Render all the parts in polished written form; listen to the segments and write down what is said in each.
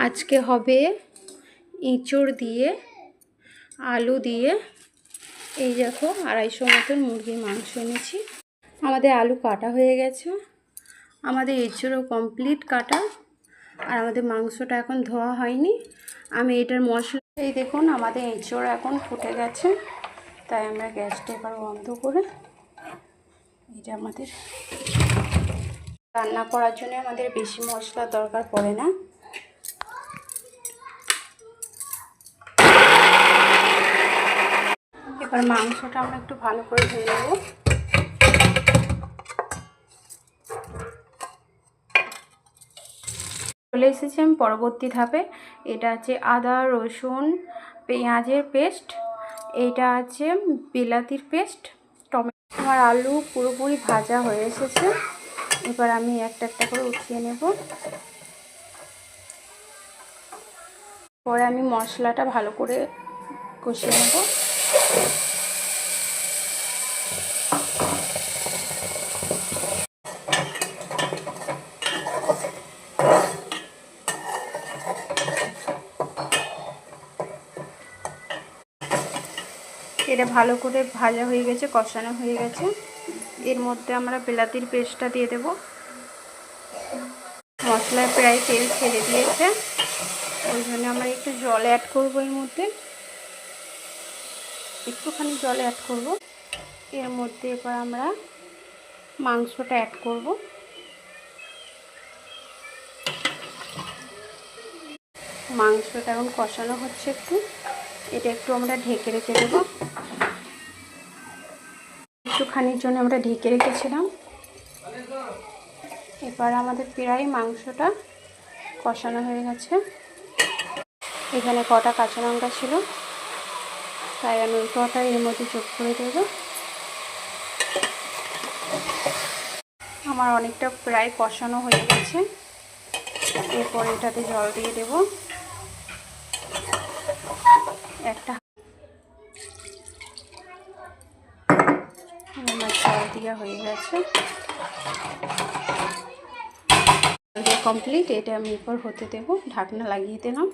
আজকে হবে এঁচড় দিয়ে আলু দিয়ে এই দেখো 250 মতন মুরগির মাংস এনেছি। আমাদের আলু কাটা হয়ে গেছে, আমাদের এঁচড়ও কমপ্লিট কাটা, আর আমাদের মাংসটা এখন ধোয়া হয়নি। আমি এটার মশলা এই দেখুন, আমাদের এঁচড় এখন ফুটে গেছে, তাই আমরা গ্যাসটা এবার বন্ধ করে এটা আমাদের রান্না করার জন্য আমাদের বেশি মশলার দরকার পড়ে না। এবার মাংসটা আমরা একটু ভালো করে ধুয়ে নেব। চলে এসেছি আমি পরবর্তী ধাপে। এটা আছে আদা রসুন পেঁয়াজের পেস্ট, এটা আছে বিলাতির পেস্ট, টমেটো। আমার আলু পুরোপুরি ভাজা হয়ে এসেছে, এবার আমি একটা একটা করে উঠিয়ে নেব। পরে আমি মশলাটা ভালো করে কষিয়ে নেব। এটা ভালো করে ভাজা হয়ে গেছে, কষানো হয়ে গেছে। এর মধ্যে আমরা বিলাতির পেস্টটা দিয়ে দেব। মশলায় প্রায় তেল ছেড়ে দিয়েছে, ওই জন্য আমরা একটু জল অ্যাড করব। এর মধ্যে একটুখানি জল অ্যাড করব। এর মধ্যে এবার আমরা মাংসটা অ্যাড করব। মাংসটা এখন কষানো হচ্ছে একটু, এটা একটু আমরা ঢেকে রেখে দেব। একটুখানির জন্য আমরা ঢেকে রেখেছিলাম। এবার আমাদের প্রায় মাংসটা কষানো হয়ে গেছে। এখানে কটা কাঁচা লঙ্কা ছিল, তাই আমি ওই কটা এর মধ্যে যোগ করে দেব। আমার অনেকটা প্রায় কষানো হয়ে গেছে। এরপর এটাতে জল দিয়ে দেব একটা। আমার জল দেওয়া হয়ে গেছে, কমপ্লিট। এটা আমি এরপর হতে দেব, ঢাকনা লাগিয়ে দিলাম।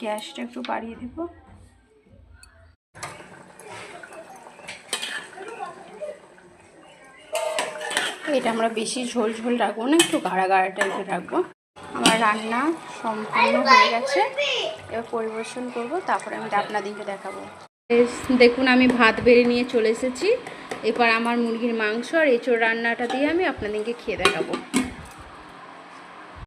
গ্যাসটা একটু বাড়িয়ে দেব। এটা আমরা বেশি ঝোল ঝোল রাখবো না, একটু গাঢ়া গাঢ়া টাইপের রাখবো। আমার রান্না সম্পূর্ণ হয়ে গেছে, এবার পরিবেশন করব, তারপরে আমি আপনাদেরকে দেখাবো। দেখুন আমি ভাত বেড়ে নিয়ে চলে এসেছি। এবার আমার মুরগির মাংস আর এঁচোড় রান্নাটা দিয়ে আমি আপনাদেরকে খেয়ে দেখাবো।